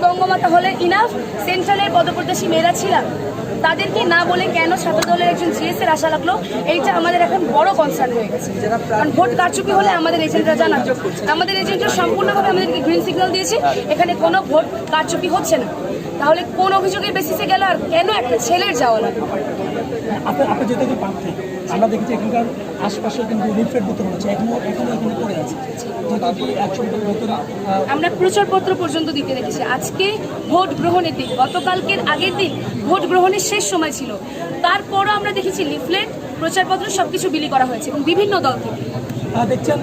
বঙ্গমাতা হলে ইনাফ, সেন্ট্রালের পদপ্রত্যাশী মেয়েরা ছিলাম, তাদেরকে না বলে কেন ছাত্র দলের একজন জিএসের আশা লাগলো, এইটা আমাদের এখন বড় কনসার্ন হয়ে গেছে। কারণ ভোট কারচুপি হলে আমাদের এজেন্টরা জানাতো, আমাদের এজেন্টরা সম্পূর্ণভাবে আমাদেরকে গ্রিন সিগন্যাল দিয়েছে, এখানে কোনো ভোট কারচুপি হচ্ছে না। তাহলে কোন অভিযোগের বেসিসে গেল আর কেন একটা ছেলের যাওয়া লাগলো? আপনি যেহেতু প্রার্থী, আমরা দেখেছি এখানকার আশপাশে কিন্তু লিফলেট বিতরণ হচ্ছে, এখনো এখানে পড়ে আছে। আমরা প্রচারপত্র পর্যন্ত দিতে রেখেছি। আজকে ভোট গ্রহণের দিন, গতকালকের আগের দিন ভোট গ্রহণের শেষ সময় ছিল, তারপরও আমরা দেখেছি লিফলেট, প্রচারপত্র সবকিছু বিলি করা হয়েছে এবং বিভিন্ন দল থেকে। দেখছেন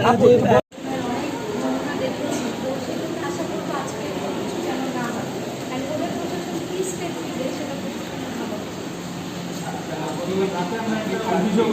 অভিযোগ